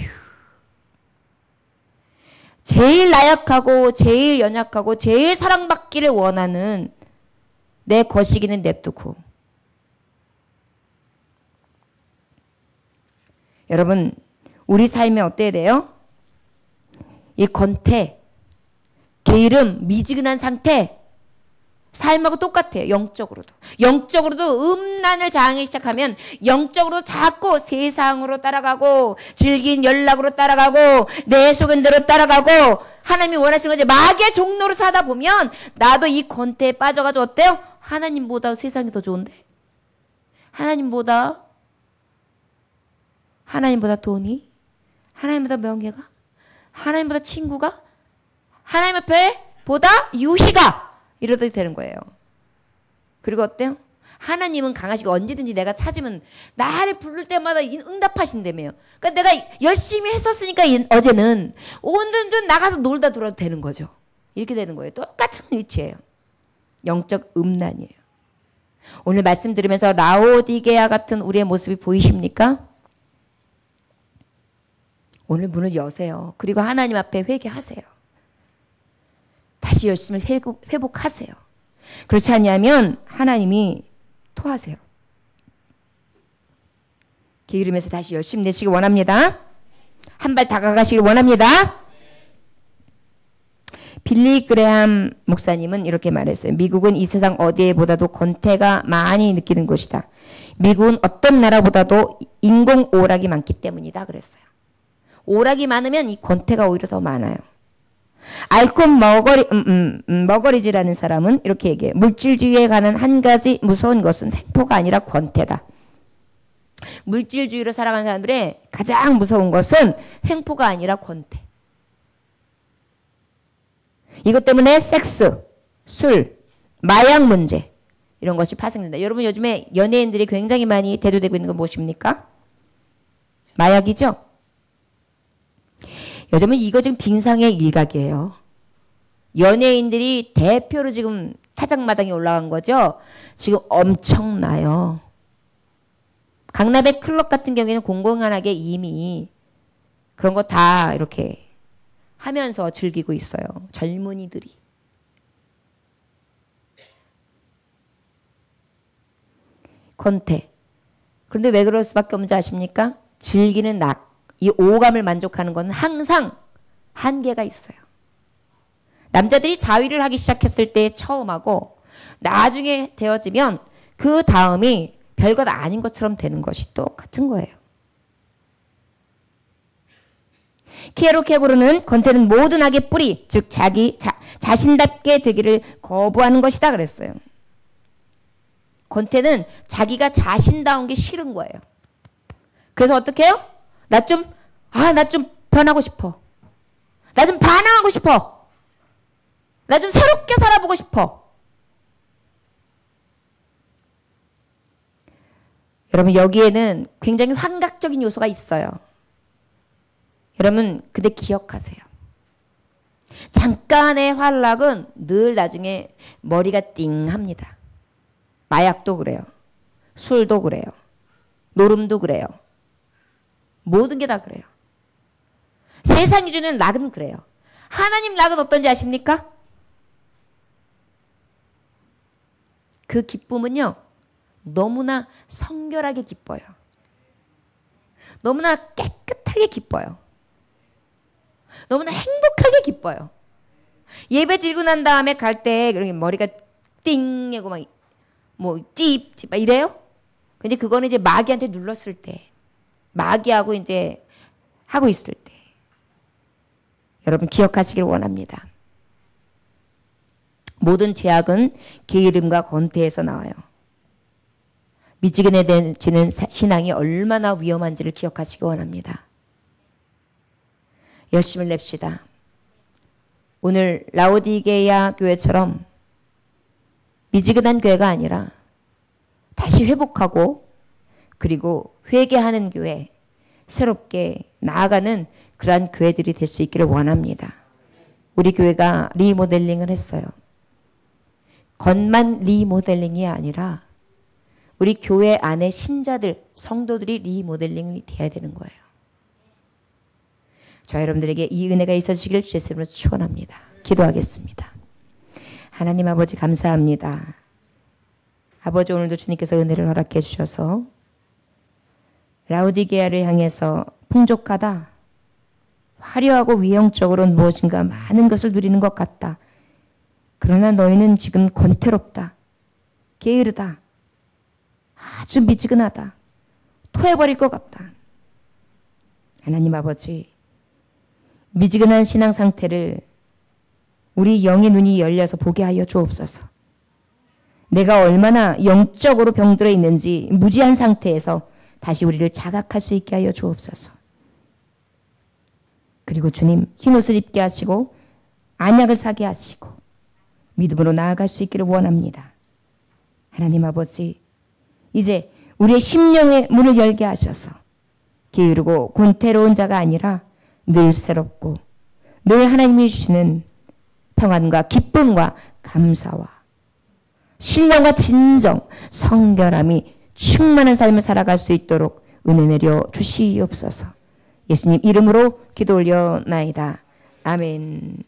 제일 나약하고 제일 연약하고 제일 사랑받기를 원하는 내 거시기는 냅두고 여러분, 우리 삶에 어때야 돼요? 이 권태, 게으름, 미지근한 상태, 삶하고 똑같아요. 영적으로도. 영적으로도 음란을 당하기 시작하면 영적으로 자꾸 세상으로 따라가고 즐긴 연락으로 따라가고 내 소견대로 따라가고 하나님이 원하시는 거지. 마귀의 종로로 사다 보면 나도 이 권태에 빠져가지고 어때요? 하나님보다 세상이 더 좋은데? 하나님보다 돈이? 하나님보다 명예가? 하나님보다 친구가? 하나님 앞에 보다 유희가? 이러도 되는 거예요. 그리고 어때요? 하나님은 강하시고 언제든지 내가 찾으면 나를 부를 때마다 응답하신다며요. 그러니까 내가 열심히 했었으니까 어제는 오늘은 좀 나가서 놀다 들어도 되는 거죠. 이렇게 되는 거예요. 똑같은 위치예요. 영적 음란이에요. 오늘 말씀 들으면서 라오디게아 같은 우리의 모습이 보이십니까? 오늘 문을 여세요. 그리고 하나님 앞에 회개하세요. 다시 열심을 회복하세요. 그렇지 않냐면 하나님이 토하세요. 게으르면서 다시 열심히 내시길 원합니다. 한 발 다가가시길 원합니다. 빌리 그레함 목사님은 이렇게 말했어요. 미국은 이 세상 어디에보다도 권태가 많이 느끼는 곳이다. 미국은 어떤 나라보다도 인공 오락이 많기 때문이다 그랬어요. 오락이 많으면 이 권태가 오히려 더 많아요. 알콘 머거리즈라는 사람은 이렇게 얘기해요. 물질주의에 관한 한 가지 무서운 것은 횡포가 아니라 권태다. 물질주의로 살아가는 사람들의 가장 무서운 것은 횡포가 아니라 권태. 이것 때문에 섹스, 술, 마약 문제 이런 것이 파생된다. 여러분 요즘에 연예인들이 굉장히 많이 대두되고 있는 건 무엇입니까? 마약이죠. 요즘은 이거 지금 빙상의 일각이에요. 연예인들이 대표로 지금 타작마당에 올라간 거죠. 지금 엄청나요. 강남의 클럽 같은 경우에는 공공연하게 이미 그런 거 다 이렇게 하면서 즐기고 있어요. 젊은이들이. 권태. 그런데 왜 그럴 수밖에 없는지 아십니까? 즐기는 낙. 이 오감을 만족하는 것은 항상 한계가 있어요. 남자들이 자위를 하기 시작했을 때 처음하고 나중에 되어지면 그 다음이 별것 아닌 것처럼 되는 것이 똑같은 거예요. 키에로케고르는 권태는 모든 악의 뿌리, 즉 자신답게 되기를 거부하는 것이다 그랬어요. 권태는 자기가 자신다운 게 싫은 거예요. 그래서 어떻게 해요? 나 좀 변하고 싶어. 나 좀 반항하고 싶어. 나 좀 새롭게 살아보고 싶어. 여러분 여기에는 굉장히 환각적인 요소가 있어요. 여러분 근데 기억하세요. 잠깐의 환락은 늘 나중에 머리가 띵합니다. 마약도 그래요. 술도 그래요. 노름도 그래요. 모든 게 다 그래요. 세상이 주는 낙은 그래요. 하나님 낙은 어떤지 아십니까? 그 기쁨은요. 너무나 성결하게 기뻐요. 너무나 깨끗하게 기뻐요. 너무나 행복하게 기뻐요. 예배 드리고 난 다음에 갈 때 머리가 띵 하고 막 뭐 찝찝 막 이래요? 근데 그거는 이제 마귀한테 눌렀을 때 마귀하고 이제 하고 있을 때 여러분 기억하시길 원합니다. 모든 죄악은 게으름과 권태에서 나와요. 미지근해지는 신앙이 얼마나 위험한지를 기억하시기 원합니다. 열심을 냅시다. 오늘 라오디게아 교회처럼 미지근한 교회가 아니라 다시 회복하고 그리고 회개하는 교회, 새롭게 나아가는 그러한 교회들이 될 수 있기를 원합니다. 우리 교회가 리모델링을 했어요. 겉만 리모델링이 아니라 우리 교회 안에 신자들, 성도들이 리모델링이 돼야 되는 거예요. 저 여러분들에게 이 은혜가 있어지기를 주의 이름으로 축원합니다. 기도하겠습니다. 하나님 아버지 감사합니다. 아버지 오늘도 주님께서 은혜를 허락해 주셔서 라오디게아를 향해서 풍족하다, 화려하고 위형적으로는 무엇인가 많은 것을 누리는 것 같다. 그러나 너희는 지금 권태롭다, 게으르다, 아주 미지근하다, 토해버릴 것 같다. 하나님 아버지, 미지근한 신앙 상태를 우리 영의 눈이 열려서 보게 하여 주옵소서. 내가 얼마나 영적으로 병들어 있는지 무지한 상태에서 다시 우리를 자각할 수 있게 하여 주옵소서. 그리고 주님, 흰옷을 입게 하시고 안약을 사게 하시고 믿음으로 나아갈 수 있기를 원합니다. 하나님 아버지, 이제 우리의 심령의 문을 열게 하셔서 게으르고 곤태로운 자가 아니라 늘 새롭고 늘 하나님이 주시는 평안과 기쁨과 감사와 신령과 진정, 성결함이 충만한 삶을 살아갈 수 있도록 은혜 내려 주시옵소서. 예수님 이름으로 기도 올려나이다. 아멘.